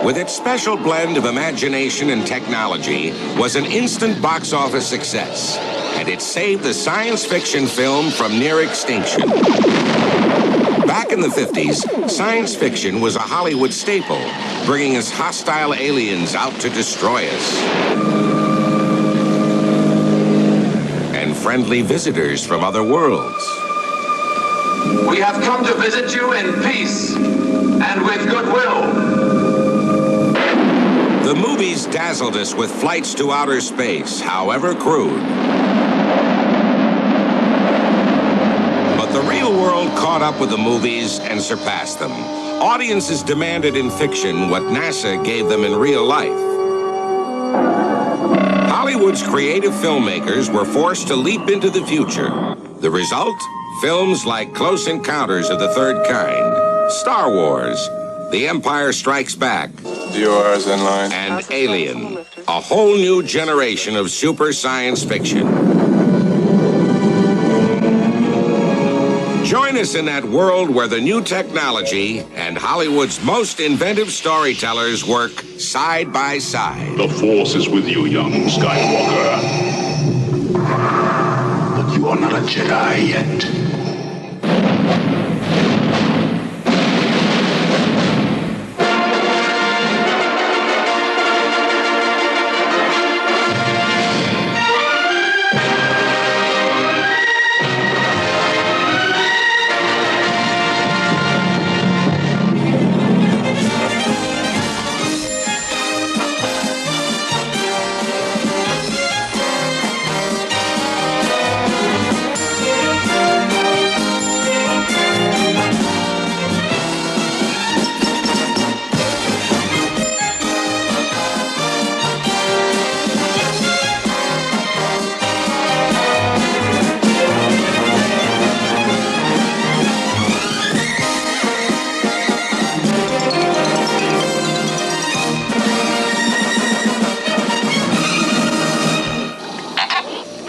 with its special blend of imagination and technology, was an instant box office success, and it saved the science fiction film from near extinction. Back in the 50s, science fiction was a Hollywood staple, bringing us hostile aliens out to destroy us. And friendly visitors from other worlds. We have come to visit you in peace and with goodwill. The movies dazzled us with flights to outer space, however crude. But the real world caught up with the movies and surpassed them. Audiences demanded in fiction what NASA gave them in real life. Hollywood's creative filmmakers were forced to leap into the future. The result? Films like Close Encounters of the Third Kind, Star Wars, The Empire Strikes Back, DOR's in line, and Alien, a whole new generation of super science fiction. Join us in that world where the new technology and Hollywood's most inventive storytellers work side by side. The Force is with you, young Skywalker. But you are not a Jedi yet.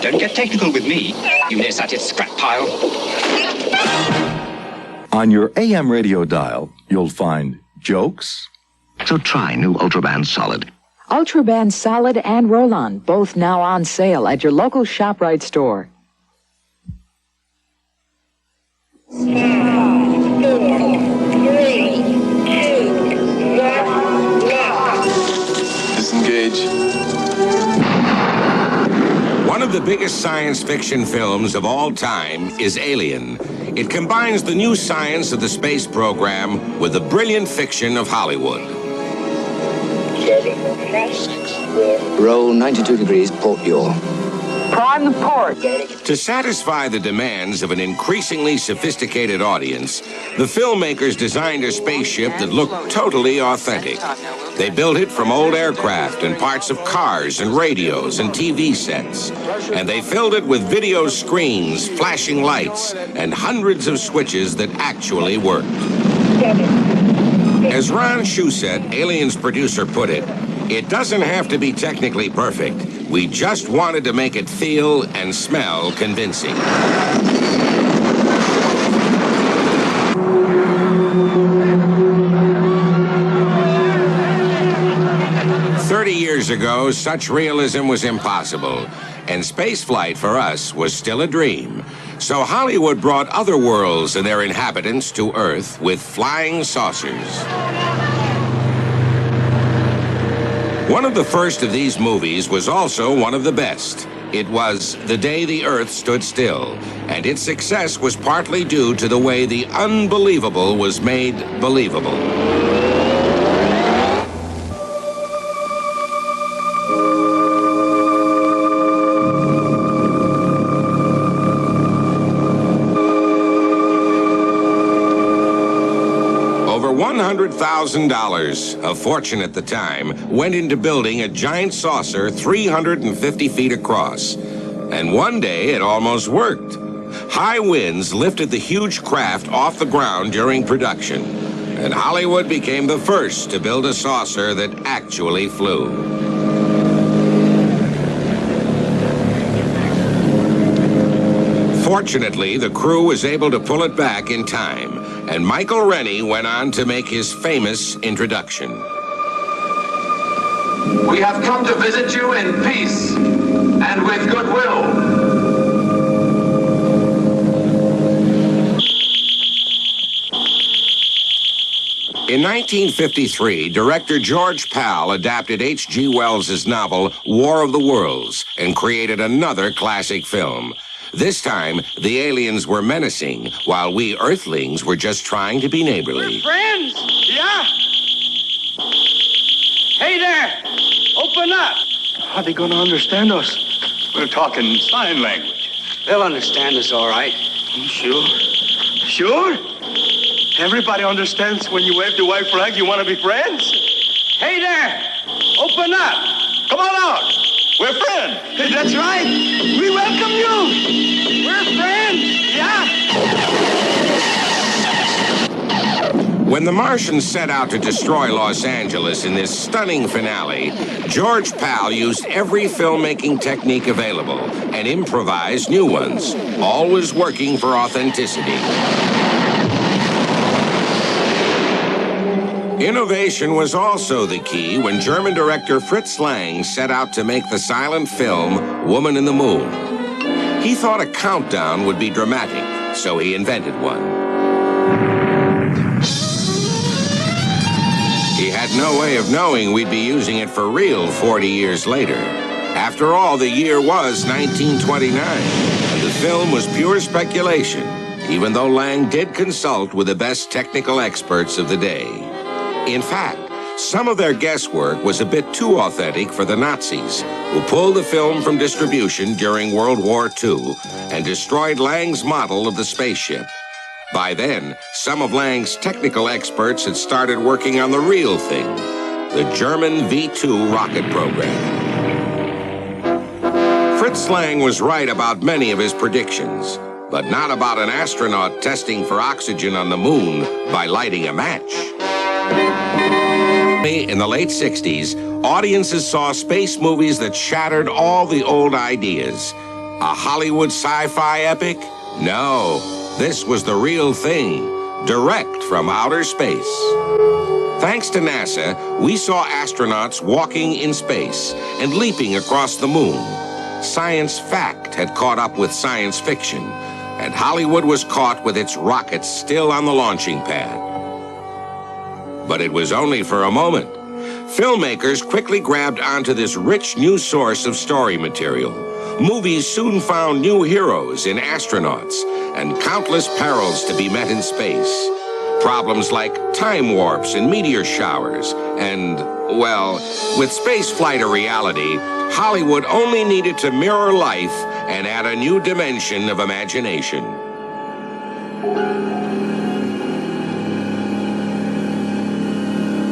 Don't get technical with me, you nearsighted scrap pile. On your AM radio dial, you'll find jokes. So try new Ultraband Solid. Ultraband Solid and Roll-On, both now on sale at your local ShopRite store. disengage. One of the biggest science fiction films of all time is Alien. It combines the new science of the space program with the brilliant fiction of Hollywood. 7, 6, Roll 92 degrees, port yaw. Prime the port. To satisfy the demands of an increasingly sophisticated audience, the filmmakers designed a spaceship that looked totally authentic. They built it from old aircraft and parts of cars and radios and TV sets. And they filled it with video screens, flashing lights, and hundreds of switches that actually worked. As Ron Shusett, Alien's producer, put it, it doesn't have to be technically perfect. We just wanted to make it feel and smell convincing. Years ago, such realism was impossible, and spaceflight for us was still a dream. So Hollywood brought other worlds and their inhabitants to Earth with flying saucers. One of the first of these movies was also one of the best. It was The Day the Earth Stood Still, and its success was partly due to the way the unbelievable was made believable. $100,000, a fortune at the time, went into building a giant saucer 350 feet across. And one day, it almost worked. High winds lifted the huge craft off the ground during production, and Hollywood became the first to build a saucer that actually flew. Fortunately, the crew was able to pull it back in time, and Michael Rennie went on to make his famous introduction. We have come to visit you in peace and with goodwill. In 1953, director George Pal adapted H.G. Wells' novel War of the Worlds and created another classic film. This time, the aliens were menacing, while we Earthlings were just trying to be neighborly. We're friends, yeah? Hey there, open up. How are they going to understand us? We're talking sign language. They'll understand us all right. Sure? Sure? Everybody understands when you wave the white flag, you want to be friends? Hey there, open up. Come on out. We're friends. That's right. We welcome you. We're friends, yeah? When the Martians set out to destroy Los Angeles in this stunning finale, George Pal used every filmmaking technique available and improvised new ones, always working for authenticity. Innovation was also the key when German director Fritz Lang set out to make the silent film Woman in the Moon. He thought a countdown would be dramatic, so he invented one. He had no way of knowing we'd be using it for real 40 years later. After all, the year was 1929, and the film was pure speculation, even though Lang did consult with the best technical experts of the day. In fact, some of their guesswork was a bit too authentic for the Nazis, who pulled the film from distribution during World War II and destroyed Lang's model of the spaceship. By then, some of Lang's technical experts had started working on the real thing, the German V-2 rocket program. Fritz Lang was right about many of his predictions, but not about an astronaut testing for oxygen on the moon by lighting a match. In the late 60s, audiences saw space movies that shattered all the old ideas. A Hollywood sci-fi epic? No, this was the real thing, direct from outer space. Thanks to NASA, we saw astronauts walking in space and leaping across the moon. Science fact had caught up with science fiction, and Hollywood was caught with its rockets still on the launching pad. But it was only for a moment. Filmmakers quickly grabbed onto this rich new source of story material. Movies soon found new heroes in astronauts and countless perils to be met in space. Problems like time warps and meteor showers. And, well, with spaceflight a reality, Hollywood only needed to mirror life and add a new dimension of imagination.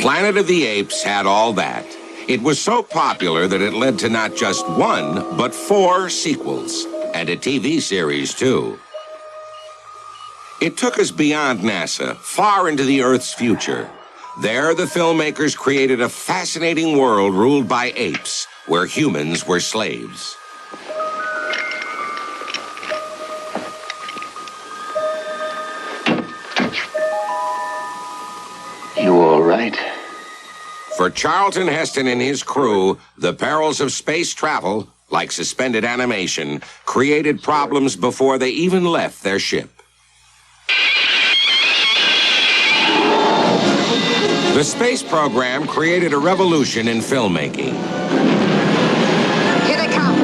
Planet of the Apes had all that. It was so popular that it led to not just one, but 4 sequels, and a TV series, too. It took us beyond NASA, far into the Earth's future. There, the filmmakers created a fascinating world ruled by apes, where humans were slaves. You all right? For Charlton Heston and his crew, the perils of space travel, like suspended animation, created problems before they even left their ship. The space program created a revolution in filmmaking. Here they come.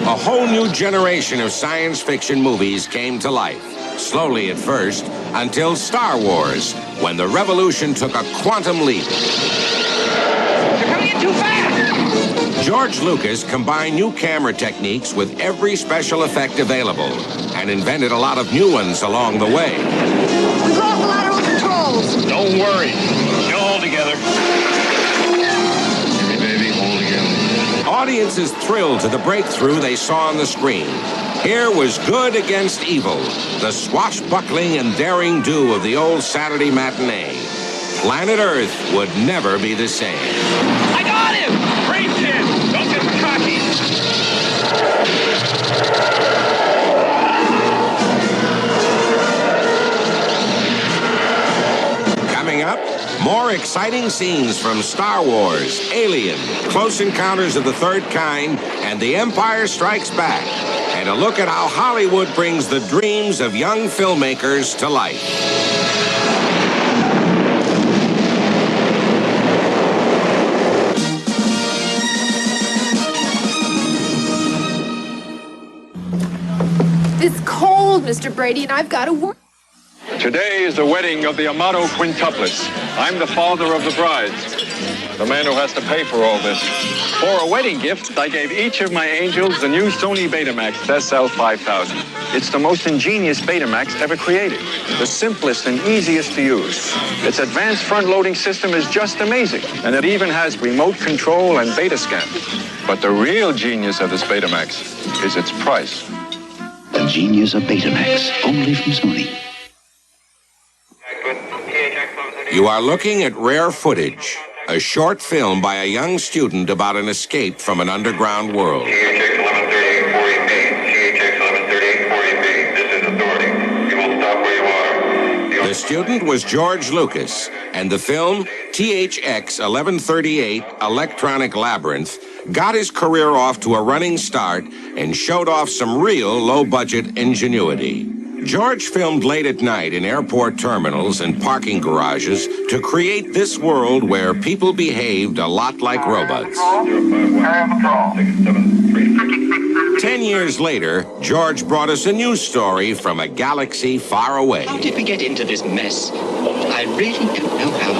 A whole new generation of science fiction movies came to life, slowly at first, until Star Wars, when the revolution took a quantum leap. You're coming in too fast! George Lucas combined new camera techniques with every special effect available and invented a lot of new ones along the way. We've lost lateral controls. Don't worry. You'll hold together. Baby, hold together. Audiences thrilled to the breakthrough they saw on the screen. Here was good against evil, the swashbuckling and daring do of the old Saturday matinee. Planet Earth would never be the same. I got him! Great, kid. Don't get cocky. Coming up, more more exciting scenes from Star Wars, Alien, Close Encounters of the Third Kind, and The Empire Strikes Back. And a look at how Hollywood brings the dreams of young filmmakers to life. It's cold, Mr. Brady, and I've got to work. Today is the wedding of the Amato quintuplets. I'm the father of the brides, the man who has to pay for all this. For a wedding gift, I gave each of my angels the new Sony Betamax SL5000. It's the most ingenious Betamax ever created, the simplest and easiest to use. Its advanced front-loading system is just amazing, and it even has remote control and beta scan. But the real genius of this Betamax is its price. The genius of Betamax, only from Sony. You are looking at Rare Footage, a short film by a young student about an escape from an underground world. CHX 1138-40B. CHX 1138-40B. This is authority. You will stop where you are. The student was George Lucas, and the film, THX 1138 Electronic Labyrinth, got his career off to a running start and showed off some real low-budget ingenuity. George filmed late at night in airport terminals and parking garages to create this world where people behaved a lot like robots. 10 years later, George brought us a new story from a galaxy far away. How did we get into this mess? I really don't know how.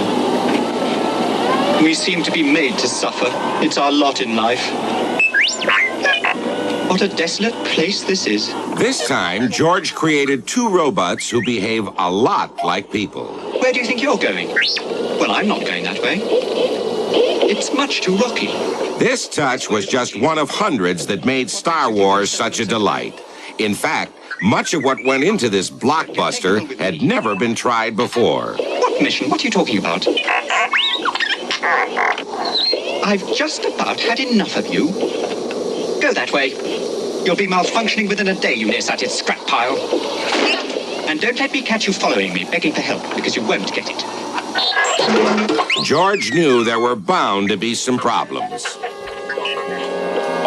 We seem to be made to suffer. It's our lot in life. What a desolate place this is. This time, George created two robots who behave a lot like people. Where do you think you're going? Well, I'm not going that way. It's much too rocky. This touch was just one of hundreds that made Star Wars such a delight. In fact, much of what went into this blockbuster had never been tried before. What mission? What are you talking about? I've just about had enough of you. Go that way. You'll be malfunctioning within a day, you nearsighted scrap pile. And don't let me catch you following me, begging for help, because you won't get it. George knew there were bound to be some problems.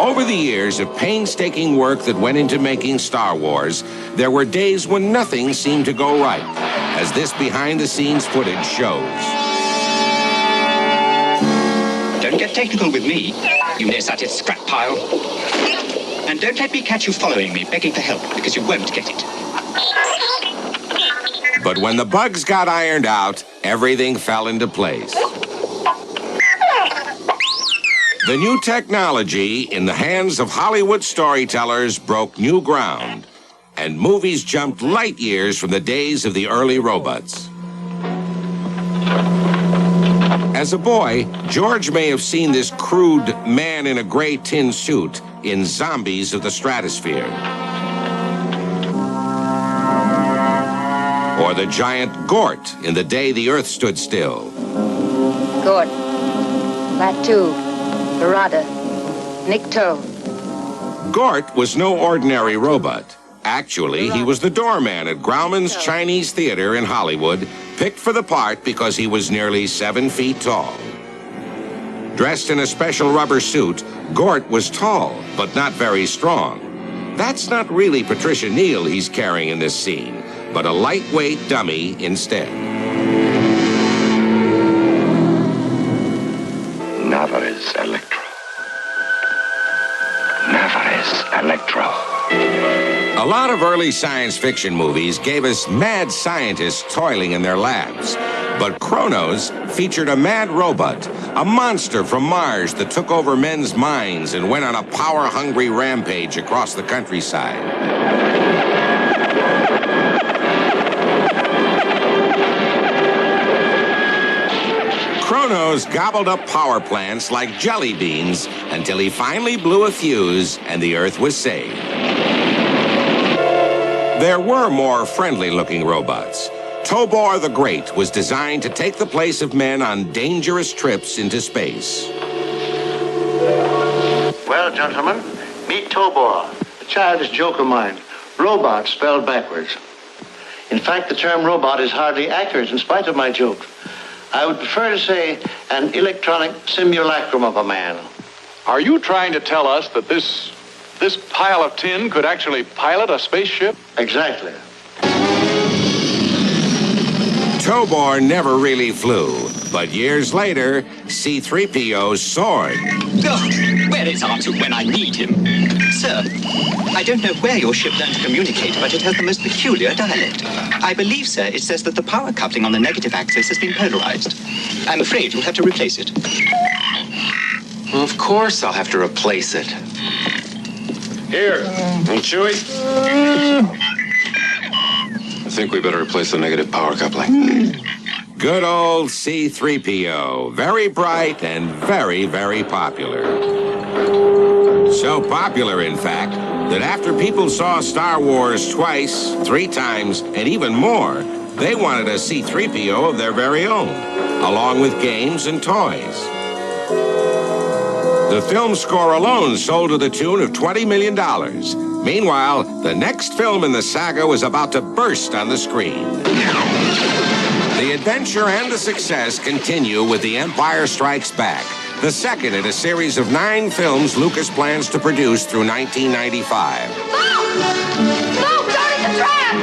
Over the years of painstaking work that went into making Star Wars, there were days when nothing seemed to go right, as this behind-the-scenes footage shows. Don't get technical with me, you nearsighted scrap pile. And don't let me catch you following me, begging for help, because you won't get it. But when the bugs got ironed out, everything fell into place. The new technology in the hands of Hollywood storytellers broke new ground, and movies jumped light years from the days of the early robots. As a boy, George may have seen this crude man in a gray tin suit in Zombies of the Stratosphere. Or the giant Gort in The Day the Earth Stood Still. Gort. Latu. Barada. Nikto. Gort was no ordinary robot. Actually, he was the doorman at Grauman's Chinese Theater in Hollywood, picked for the part because he was nearly 7 feet tall. Dressed in a special rubber suit, Gort was tall, but not very strong. That's not really Patricia Neal he's carrying in this scene, but a lightweight dummy instead. Navarez Electro. Navarez Electro. A lot of early science fiction movies gave us mad scientists toiling in their labs. But Kronos featured a mad robot, a monster from Mars that took over men's minds and went on a power-hungry rampage across the countryside. Kronos gobbled up power plants like jelly beans until he finally blew a fuse and the Earth was saved. There were more friendly-looking robots. Tobor the Great was designed to take the place of men on dangerous trips into space. Well, gentlemen, meet Tobor, a childish joke of mine. Robot spelled backwards. In fact, the term robot is hardly accurate in spite of my joke. I would prefer to say an electronic simulacrum of a man. Are you trying to tell us that this pile of tin could actually pilot a spaceship? Exactly. Tobor never really flew, but years later, C-3PO soared. Oh, where is R2 when I need him? Sir, I don't know where your ship learned to communicate, but it has the most peculiar dialect. I believe, sir, it says that the power coupling on the negative axis has been polarized. I'm afraid you'll have to replace it. Well, of course I'll have to replace it. Here, Chewie. I think we better replace the negative power coupling. Good old C-3PO. Very bright and very, very popular. So popular, in fact, that after people saw Star Wars twice, 3 times, and even more, they wanted a C-3PO of their very own, along with games and toys. The film score alone sold to the tune of $20 million. Meanwhile, the next film in the saga was about to burst on the screen. The adventure and the success continue with The Empire Strikes Back, the second in a series of 9 films Lucas plans to produce through 1995. Move! Guard the trap!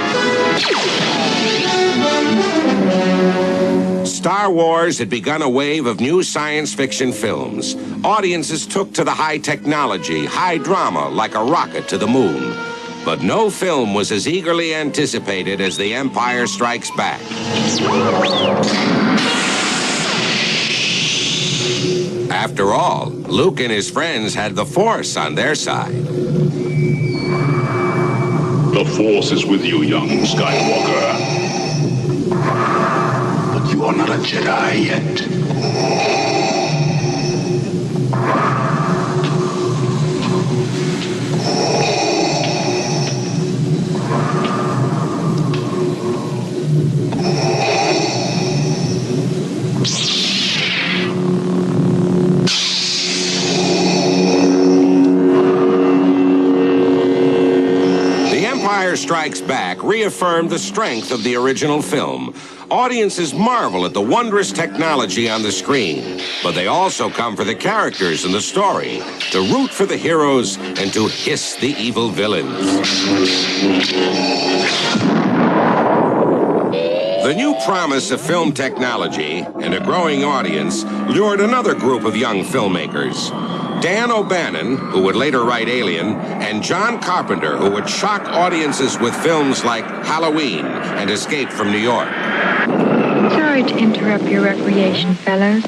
Star Wars had begun a wave of new science fiction films. Audiences took to the high technology, high drama, like a rocket to the moon. But no film was as eagerly anticipated as The Empire Strikes Back. After all, Luke and his friends had the Force on their side. The Force is with you, young Skywalker. But you are not a Jedi yet. Empire Strikes Back reaffirmed the strength of the original film. Audiences marvel at the wondrous technology on the screen, but they also come for the characters and the story, to root for the heroes and to hiss the evil villains. The new promise of film technology and a growing audience lured another group of young filmmakers. Dan O'Bannon, who would later write Alien, and John Carpenter, who would shock audiences with films like Halloween and Escape from New York. Sorry to interrupt your recreation, fellows,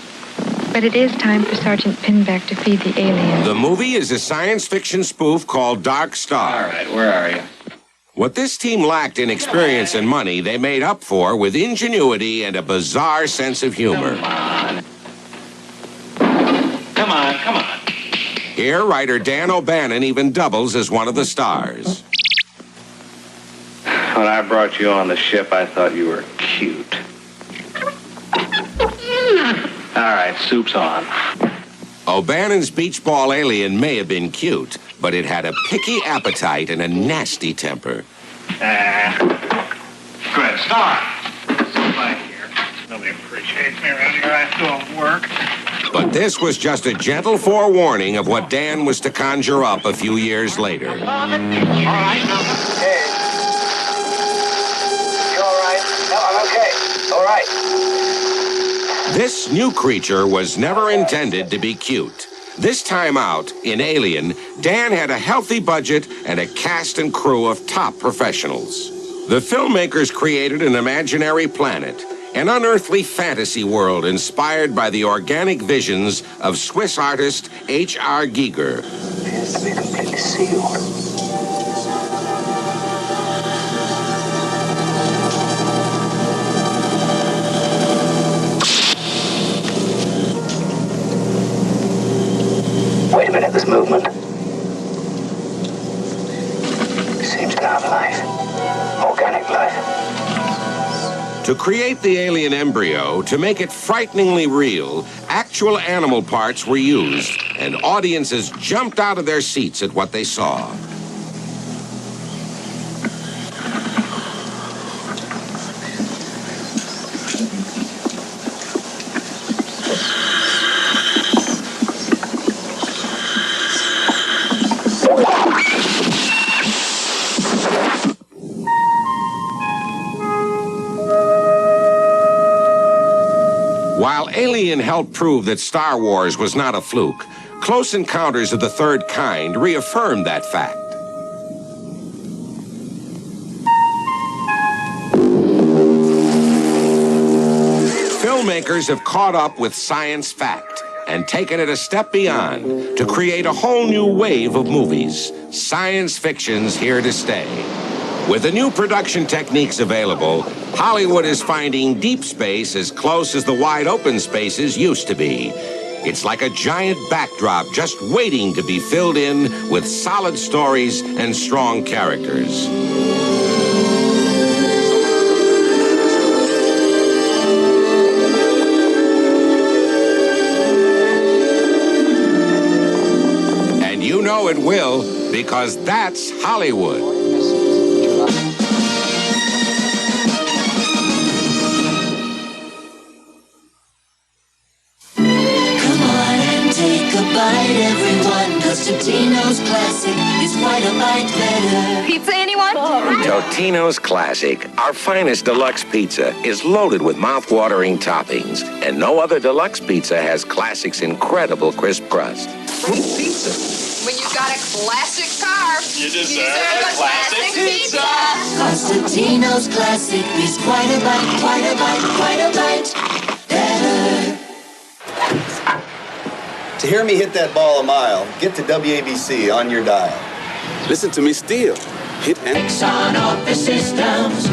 but it is time for Sergeant Pinback to feed the alien. The movie is a science fiction spoof called Dark Star. All right, where are you? What this team lacked in experience and money, they made up for with ingenuity and a bizarre sense of humor. Come on. Here, writer Dan O'Bannon even doubles as one of the stars. When I brought you on the ship, I thought you were cute. All right, soup's on. O'Bannon's beach ball alien may have been cute, but it had a picky appetite and a nasty temper. Good, start. Right here. Nobody appreciates me around here. I have to do all the work. But this was just a gentle forewarning of what Dan was to conjure up a few years later. All right, okay. You all right? No, I'm okay. All right. This new creature was never intended to be cute. This time out, in Alien, Dan had a healthy budget and a cast and crew of top professionals. The filmmakers created an imaginary planet, an unearthly fantasy world inspired by the organic visions of Swiss artist H.R. Giger. Appears to be completely sealed. Wait a minute, there's movement. It seems to have life. Organic life. To create the alien embryo, to make it frighteningly real, actual animal parts were used, and audiences jumped out of their seats at what they saw. While Alien helped prove that Star Wars was not a fluke, Close Encounters of the Third Kind reaffirmed that fact. Filmmakers have caught up with science fact and taken it a step beyond to create a whole new wave of movies. Science fiction's here to stay. With the new production techniques available, Hollywood is finding deep space as close as the wide open spaces used to be. It's like a giant backdrop just waiting to be filled in with solid stories and strong characters. And you know it will, because that's Hollywood. Everyone, cause Totino's Classic is quite a bite better. Pizza, anyone? Totino's Classic, our finest deluxe pizza, is loaded with mouth-watering toppings, and no other deluxe pizza has Classic's incredible crisp crust. Pizza. When you've got a classic car, you deserve a classic pizza. Cause Totino's Classic is quite a bite, quite a bite, quite a bite better. To hear me hit that ball a mile, get to WABC on your dial. Listen to me still. Hit and... On off the systems.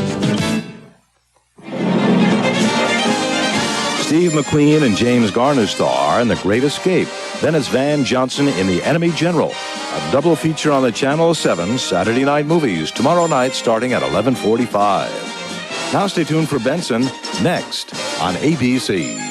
Steve McQueen and James Garner star in The Great Escape. Then it's Van Johnson in The Enemy General. A double feature on the Channel 7 Saturday Night Movies, tomorrow night starting at 11:45. Now stay tuned for Benson, next on ABC.